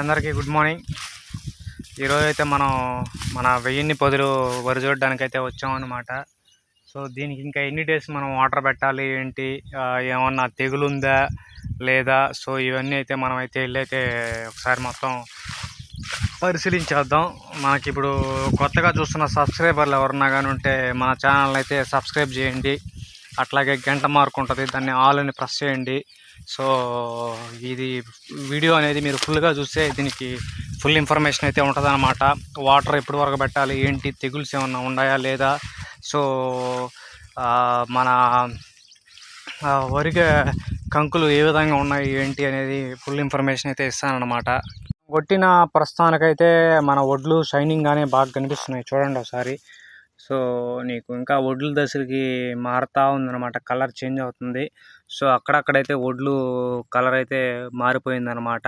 అందరికీ good morning. ఈరోజు అయితే మనం మన 1010 వరి చూడడానికైతే వచ్చామన్నమాట. సో దీనికి ఇంకా ఎన్ని డేస్ మనం వాటర్ పెట్టాలి ఏంటి, ఏమన్నా తెగులుందా లేదా, సో ఇవన్నీ అయితే మనం అయితే వెళ్ళైతే ఒకసారి మొత్తం పరిశీలించేద్దాం. మనకి ఇప్పుడు కొత్తగా చూస్తున్న సబ్స్క్రైబర్లు ఎవరన్నా కానీ ఉంటే మన ఛానల్ అయితే సబ్స్క్రైబ్ చేయండి. అట్లాగే గంట మార్క్ ఉంటుంది, దాన్ని ఆల్ అని ప్రెస్ చేయండి. సో ఇది వీడియో అనేది మీరు ఫుల్గా చూస్తే దీనికి ఫుల్ ఇన్ఫర్మేషన్ అయితే ఉంటుంది అన్నమాట. వాటర్ ఎప్పటి వరకు పెట్టాలి ఏంటి, తెగుల్స్ ఏమన్నా ఉన్నాయా లేదా, సో మన వరిగా కంకులు ఏ విధంగా ఉన్నాయి ఏంటి అనేది ఫుల్ ఇన్ఫర్మేషన్ అయితే ఇస్తానన్నమాట. కొట్టిన ప్రస్తుతానికైతే మన వడ్లు షైనింగ్గానే బాగా కనిపిస్తున్నాయి, చూడండి ఒకసారి. సో నీకు ఇంకా వడ్లు దశలకి మారుతూ ఉందన్నమాట, కలర్ చేంజ్ అవుతుంది. సో అక్కడక్కడైతే వడ్లు కలర్ అయితే మారిపోయిందనమాట.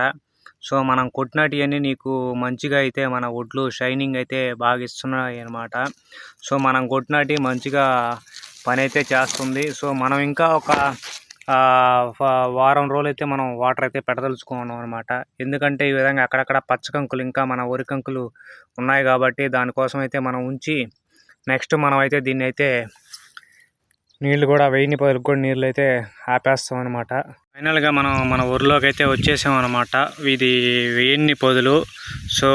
సో మనం కొట్టినటివన్నీ నీకు మంచిగా అయితే మన వడ్లు షైనింగ్ అయితే బాగా ఇస్తున్నాయి అనమాట. సో మనం కొట్టినటి మంచిగా పని అయితే చేస్తుంది. సో మనం ఇంకా ఒక వారం రోజులు అయితే మనం వాటర్ అయితే పెట్టదలుచుకున్నాం అనమాట. ఎందుకంటే ఈ విధంగా అక్కడక్కడ పచ్చ కంకులు ఇంకా మన వరి కంకులు ఉన్నాయి కాబట్టి దానికోసం అయితే మనం ఉంచి నెక్స్ట్ మనం అయితే దీన్ని అయితే నీళ్ళు కూడా 1010 కూడా నీళ్ళు అయితే ఆపేస్తాం అనమాట. ఫైనల్గా మనం మన ఊర్లోకి అయితే వచ్చేసాం అనమాట. ఇది 1010. సో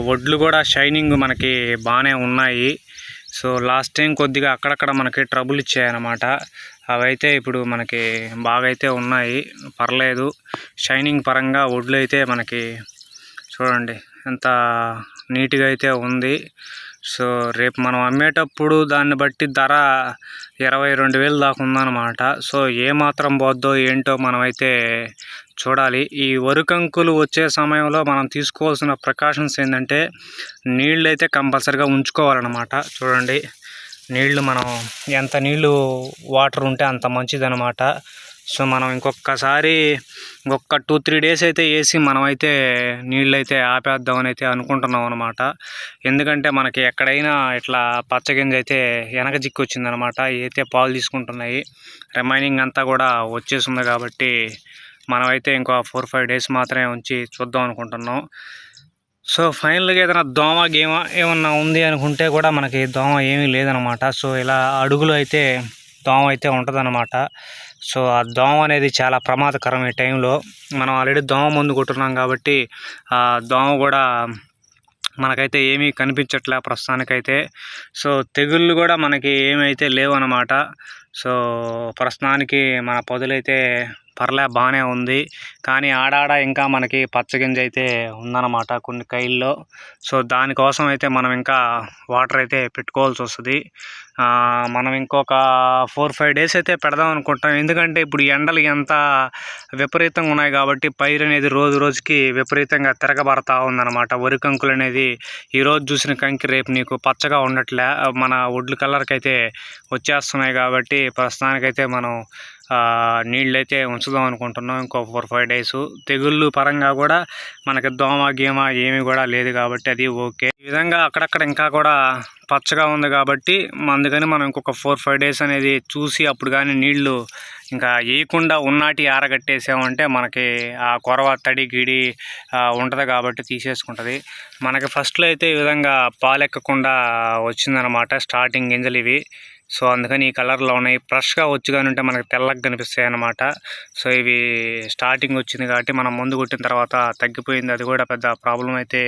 వడ్లు కూడా షైనింగ్ మనకి బాగానే ఉన్నాయి. సో లాస్ట్ టైం కొద్దిగా అక్కడక్కడ మనకి ట్రబుల్ ఇచ్చాయన్నమాట. అవైతే ఇప్పుడు మనకి బాగా అయితే ఉన్నాయి, పర్లేదు. షైనింగ్ పరంగా వడ్లు అయితే మనకి చూడండి ఎంత నీట్గా అయితే ఉంది. సో రేపు మనం అమ్మేటప్పుడు దాన్ని బట్టి ధర 22,000 దాకా ఉందన్నమాట. సో ఏమాత్రం పోద్దో ఏంటో మనమైతే చూడాలి. ఈ వరికంకులు వచ్చే సమయంలో మనం తీసుకోవాల్సిన ప్రికాషన్స్ ఏంటంటే నీళ్ళు అయితే కంపల్సరిగా ఉంచుకోవాలన్నమాట. చూడండి, నీళ్లు మనం ఎంత నీళ్ళు వాటర్ ఉంటే అంత మంచిదన్నమాట. సో మనం ఇంకొకసారి 2-3 డేస్ అయితే వేసి మనమైతే నీళ్ళు అయితే ఆపేద్దామని అయితే అనుకుంటున్నాం అనమాట. ఎందుకంటే మనకి ఎక్కడైనా ఇట్లా పచ్చగింజ అయితే వెనక జిక్కు వచ్చిందనమాట, అయితే పాలు తీసుకుంటున్నాయి. రిమైనింగ్ అంతా కూడా వచ్చేసింది కాబట్టి మనమైతే ఇంకో 4-5 డేస్ మాత్రమే ఉంచి చూద్దాం అనుకుంటున్నాం. సో ఫైనల్గా ఏదైనా దోమ గేమ ఏమన్నా ఉంది అనుకుంటే కూడా మనకి దోమ ఏమీ లేదనమాట. సో ఇలా అడుగులు అయితే దోమ అయితే ఉంటుందన్నమాట. సో ఆ దోమ అనేది చాలా ప్రమాదకరం. ఈ టైంలో మనం ఆల్రెడీ దోమ మందు కొట్టున్నాం కాబట్టి ఆ దోమ కూడా మనకైతే ఏమీ కనిపించట్లే ప్రస్తుతానికైతే. సో తెగుళ్ళు కూడా మనకి ఏమైతే లేవు అన్నమాట. సో ప్రస్తుతానికి మన పొదులైతే పర్లే బాగానే ఉంది. కానీ ఆడాడ ఇంకా మనకి పచ్చగింజ అయితే ఉందన్నమాట కొన్ని కైల్లో. సో దానికోసం అయితే మనం ఇంకా వాటర్ అయితే పెట్టుకోవాల్సి వస్తుంది. మనం ఇంకొక 4-5 డేస్ అయితే పెడదాం అనుకుంటాం. ఎందుకంటే ఇప్పుడు ఎండలు ఎంత విపరీతంగా ఉన్నాయి కాబట్టి పైరు అనేది రోజు రోజుకి విపరీతంగా తిరగబడతా ఉందన్నమాట. వరి కంకులు అనేది ఈరోజు చూసిన కంకి రేపు నీకు పచ్చగా ఉండట్లే, మన వడ్లు కలర్కి అయితే వచ్చేస్తున్నాయి. కాబట్టి ప్రస్తుతానికైతే మనం నీళ్ళైతే ఉంచుదాం అనుకుంటున్నాం ఇంకో 4-5 డేస్. తెగుళ్ళు పరంగా కూడా మనకి దోమ గీమ ఏమీ కూడా లేదు కాబట్టి అది ఓకే. ఈ విధంగా అక్కడక్కడ ఇంకా కూడా పచ్చగా ఉంది కాబట్టి అందుకని మనం ఇంకొక 4-5 డేస్ అనేది చూసి అప్పుడు కానీ నీళ్లు ఇంకా వేయకుండా ఉన్నాటి ఆరగట్టేసామంటే మనకి ఆ కొరవ తడి గిడి ఉంటుంది కాబట్టి తీసేసుకుంటుంది. మనకి ఫస్ట్లో అయితే ఈ విధంగా పాలెక్కకుండా వచ్చిందనమాట స్టార్టింగ్ గింజలు ఇవి. సో అందుకని ఈ కలర్లో ఉన్నాయి. ఫ్రెష్గా వచ్చి కానీ ఉంటే మనకి తెల్లగా కనిపిస్తాయి అన్నమాట. సో ఇవి స్టార్టింగ్ వచ్చింది కాబట్టి మనం ముందు కొట్టిన తర్వాత తగ్గిపోయింది, అది కూడా పెద్ద ప్రాబ్లం అయితే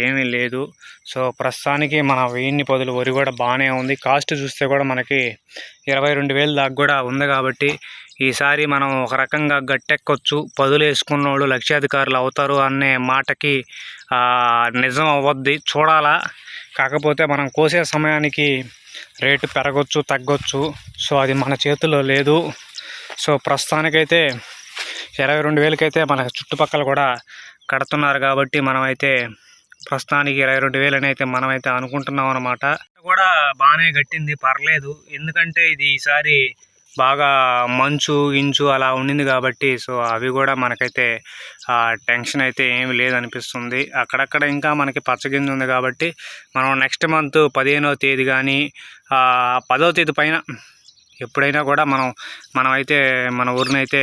ఏమీ లేదు. సో ప్రస్తుతానికి మన 1010 వరి కూడా బాగానే ఉంది. కాస్ట్ చూస్తే కూడా మనకి 22,000 దాకా కూడా ఉంది కాబట్టి ఈసారి మనం ఒక రకంగా గట్టెక్కొచ్చు. పదులు వేసుకున్న వాళ్ళు లక్షాధికారులు అవుతారు అనే మాటకి నిజం అవ్వద్ది, చూడాలా. కాకపోతే మనం కోసే సమయానికి రేటు పెరగచ్చు తగ్గొచ్చు. సో అది మన చేతుల్లో లేదు. సో ప్రస్తుతానికైతే 22,000 అయితే మన చుట్టుపక్కల కూడా కడుతున్నారు కాబట్టి మనమైతే ప్రస్తుతానికి 22,000 అయితే మనమైతే అనుకుంటున్నాం అనమాట. కూడా బాగానే గట్టింది, పర్లేదు. ఎందుకంటే ఇది ఈసారి బాగా మంచు గించు అలా ఉండింది కాబట్టి సో అవి కూడా మనకైతే టెన్షన్ అయితే ఏమి లేదనిపిస్తుంది. అక్కడక్కడ ఇంకా మనకి పచ్చగింజ ఉంది కాబట్టి మనం నెక్స్ట్ మంత్ 15వ తేదీ కానీ 10వ తేదీ పైన ఎప్పుడైనా కూడా మనమైతే మన ఊరినైతే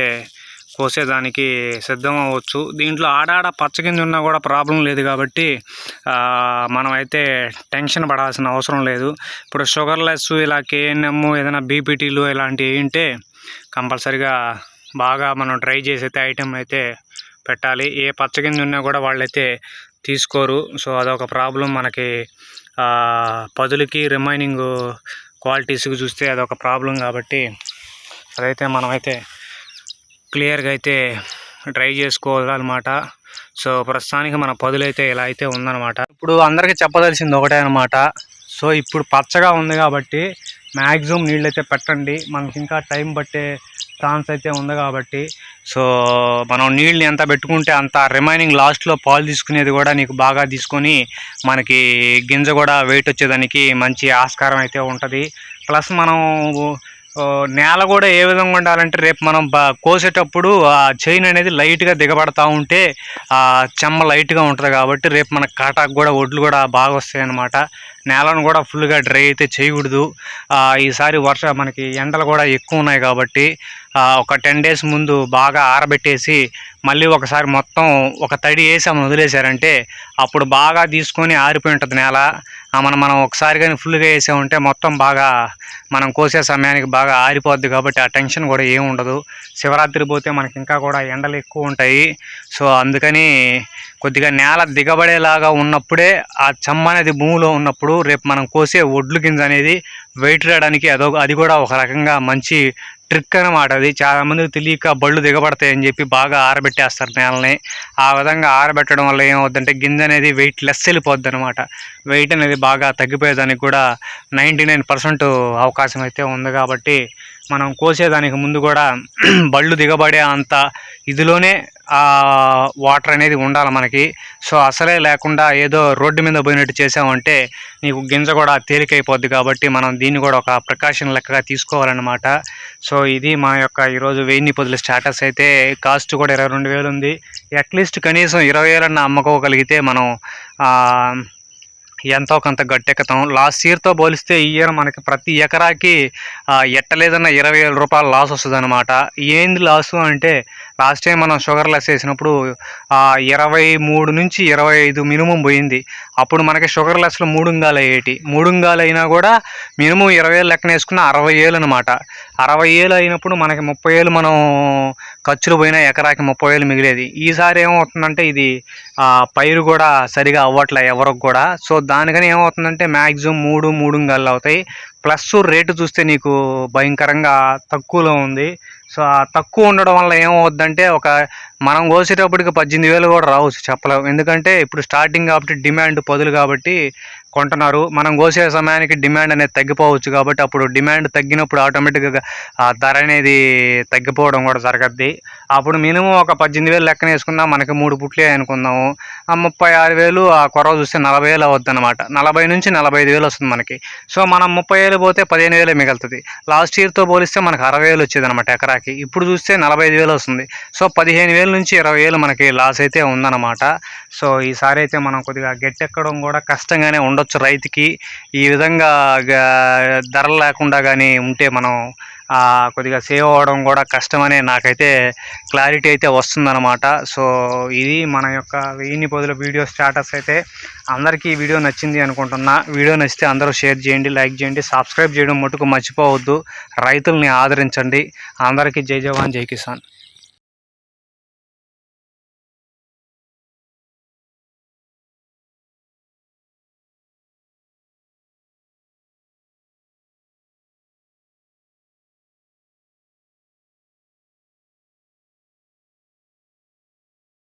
కోసేదానికి సిద్ధం అవ్వచ్చు. దీంట్లో ఆడాడ పచ్చగింజ ఉన్నా కూడా ప్రాబ్లం లేదు కాబట్టి మనమైతే టెన్షన్ పడాల్సిన అవసరం లేదు. ఇప్పుడు షుగర్లెస్ ఇలా కేఎన్ఎం ఏదైనా బీపీటీలు ఇలాంటివి ఏంటే కంపల్సరిగా బాగా మనం ట్రై చేసైతే ఐటెం అయితే పెట్టాలి. ఏ పచ్చగింజ ఉన్నా కూడా వాళ్ళైతే తీసుకోరు. సో అదొక ప్రాబ్లం మనకి. పదులకి రిమైనింగ్ క్వాలిటీస్కి చూస్తే అదొక ప్రాబ్లం కాబట్టి అదైతే మనమైతే క్లియర్గా అయితే ట్రై చేసుకోవాలన్నమాట. సో ప్రస్తుతానికి మన పదులైతే ఇలా అయితే ఉందన్నమాట. ఇప్పుడు అందరికీ చెప్పదలసింది ఒకటే అనమాట. సో ఇప్పుడు పచ్చగా ఉంది కాబట్టి మ్యాక్సిమం నీళ్ళు అయితే పెట్టండి. మనకి ఇంకా టైం పట్టే ఛాన్స్ అయితే ఉంది కాబట్టి సో మనం నీళ్ళని ఎంత పెట్టుకుంటే అంత రిమైనింగ్ లాస్ట్లో పాలు తీసుకునేది కూడా నీకు బాగా తీసుకొని మనకి గింజ కూడా వెయిట్ వచ్చేదానికి మంచి ఆస్కారం అయితే ఉంటుంది. ప్లస్ మనం నేల కూడా ఏ విధంగా ఉండాలంటే రేపు మనం కోసేటప్పుడు ఆ చైన్ అనేది లైట్గా దిగబడతా ఉంటే చెమ్మ లైట్గా ఉంటుంది కాబట్టి రేపు మన కాటాకు కూడా ఒడ్లు కూడా బాగా వస్తాయి అన్నమాట. నేలను కూడా ఫుల్గా డ్రై అయితే చేయకూడదు. ఈసారి మనకి ఎండలు కూడా ఎక్కువ ఉన్నాయి కాబట్టి ఒక 10 days ముందు బాగా ఆరబెట్టేసి మళ్ళీ ఒకసారి మొత్తం ఒక తడి వేసాము వదిలేశారంటే అప్పుడు బాగా తీసుకొని ఆరిపోయి ఉంటుంది నేల. మనం ఒకసారి కానీ ఫుల్గా వేసామంటే మొత్తం బాగా మనం కోసే సమయానికి బాగా ఆరిపోద్ది కాబట్టి ఆ టెన్షన్ కూడా ఏమి ఉండదు. శివరాత్రి పోతే మనకి ఇంకా కూడా ఎండలు ఎక్కువ ఉంటాయి. సో అందుకని కొద్దిగా నేల దిగబడేలాగా ఉన్నప్పుడే ఆ చెమ్మ అనేది భూమిలో ఉన్నప్పుడు రేపు మనం కోసే ఒడ్లు గింజ అనేది వెయిట్ రావడానికి అది కూడా ఒక రకంగా మంచి ట్రిక్ అన్నమాట. అది చాలామందికి తెలియక బళ్ళు దిగబడతాయని చెప్పి బాగా ఆరబెట్టేస్తారు నేలని. ఆ విధంగా ఆరబెట్టడం వల్ల ఏమవుద్దంటే గింజ అనేది వెయిట్ లెస్ వెళ్ళిపోద్ది అనమాట. వెయిట్ అనేది బాగా తగ్గిపోయేదానికి కూడా 99% అవకాశం అయితే ఉంది కాబట్టి మనం కోసేదానికి ముందు కూడా బళ్ళు దిగబడే అంత ఇదిలోనే వాటర్ అనేది ఉండాలి మనకి. సో అసలే లేకుండా ఏదో రోడ్డు మీద పోయినట్టు చేసామంటే నీకు గింజ కూడా తేలికైపోద్ది కాబట్టి మనం దీన్ని కూడా ఒక ప్రికాషన్ లెక్కగా తీసుకోవాలన్నమాట. సో ఇది మా యొక్క ఈరోజు 1000 పదుల స్టాటస్ అయితే. కాస్ట్ కూడా 22,000 ఉంది. అట్లీస్ట్ కనీసం 20,000 అమ్ముకోగలిగితే మనం ఎంతో కొంత గట్టెక్కుతాం. లాస్ట్ ఇయర్తో పోలిస్తే ఈ ఇయర్ మనకి ప్రతి ఎకరాకి ఎట్టలేదన్న 20,000 రూపాయలు లాస్ వస్తుంది అనమాట. ఏంది లాసు అంటే లాస్ట్ టైం మనం షుగర్లెస్ వేసినప్పుడు 23 నుంచి 25 మినిమం పోయింది. అప్పుడు మనకి షుగర్లెస్లో 3 ఉంగాలు అయ్యేటి. 3 ఉంగాలు అయినా కూడా మినిమం 20,000 లెక్కన వేసుకున్న 60,000 అనమాట. 60,000 అయినప్పుడు మనకి 30,000 మనం ఖర్చులు పోయినా ఎకరాకి 30,000 మిగిలేది. ఈసారి ఏమవుతుందంటే ఇది పైరు కూడా సరిగా అవ్వట్లే ఎవరికి కూడా. సో దానికని ఏమవుతుందంటే మ్యాక్సిమం 3 ఉంగాలు అవుతాయి. ప్లస్ రేటు చూస్తే నీకు భయంకరంగా తక్కువలో ఉంది. సో ఆ తక్కువ ఉండడం వల్ల ఏమవుద్దంటే మనం కోసేటప్పటికి 18,000 కూడా రావచ్చు చెప్పలేము. ఎందుకంటే ఇప్పుడు స్టార్టింగ్ కాబట్టి డిమాండ్ పదులు కాబట్టి కొంటున్నారు. మనం కోసే సమయానికి డిమాండ్ అనేది తగ్గిపోవచ్చు కాబట్టి అప్పుడు డిమాండ్ తగ్గినప్పుడు ఆటోమేటిక్గా ఆ ధర అనేది తగ్గిపోవడం కూడా జరగద్ది. అప్పుడు మినిమం ఒక 18,000 లెక్కన వేసుకున్నా మనకి 3 పుట్లే అనుకుందాము. 36,000 ఆ కొరవ చూస్తే 40,000 అవుద్ది అనమాట. 40 నుంచి 45,000 వస్తుంది మనకి. సో మనం 30,000 పోతే 15,000 మిగులుతుంది. లాస్ట్ ఇయర్తో పోలిస్తే మనకు 60,000 వచ్చేది అనమాట ఎకరాకి. ఇప్పుడు చూస్తే 45,000 వస్తుంది. సో 15,000 నుంచి 20,000 మనకి లాస్ అయితే ఉందన్నమాట. సో ఈసారి అయితే మనం కొద్దిగా గట్టెక్కడం కూడా కష్టంగానే ఉండొచ్చు రైతుకి. ఈ విధంగా ధరలు లేకుండా కానీ ఉంటే మనం కొద్దిగా సేవ్ అవ్వడం కూడా కష్టమనే నాకైతే క్లారిటీ అయితే వస్తుందన్నమాట. సో ఇది మన యొక్క 1000 పదుల వీడియో స్టాటస్ అయితే. అందరికీ ఈ వీడియో నచ్చింది అనుకుంటున్నా. వీడియో నచ్చితే అందరూ షేర్ చేయండి, లైక్ చేయండి, సబ్స్క్రైబ్ చేయడం మటుకు మర్చిపోవద్దు. రైతుల్ని ఆదరించండి. అందరికీ జై జవాన్ జై కిసాన్.